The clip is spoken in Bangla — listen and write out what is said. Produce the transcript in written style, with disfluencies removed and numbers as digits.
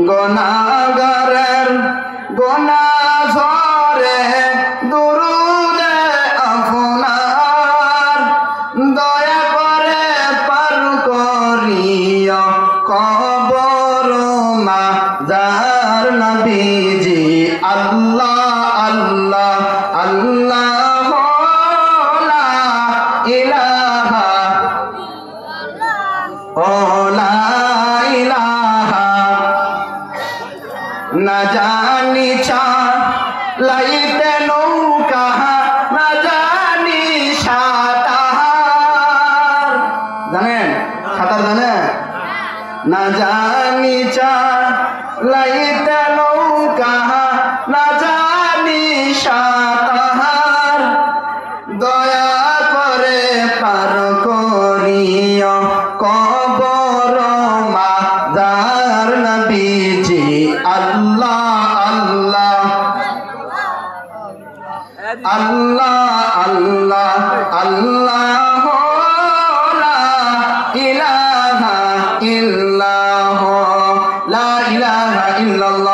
গুনাহগারের গুনাহ ঝরে দুরুদে আপনার দয়া করে পার করিও কবর মাজার নবীজি আল্লাহ আল্লাহ আল্লাহ লা ইলাহা লা ইলাহা না জানি চালাইতে নৌকা না জানি সাঁতার জানেন সাঁতার জানেন না জানি চালাইতে নৌকা না জানি সাঁতার দয়া করে পার করিও কবর মাজার নবীজি আল্লাহ আল্লাহ আল্লাহ আল্লাহ আল্লাহ লা ইলাহা ইল্লাল্লাহ লা ইলাহা ইল্লাল্লাহ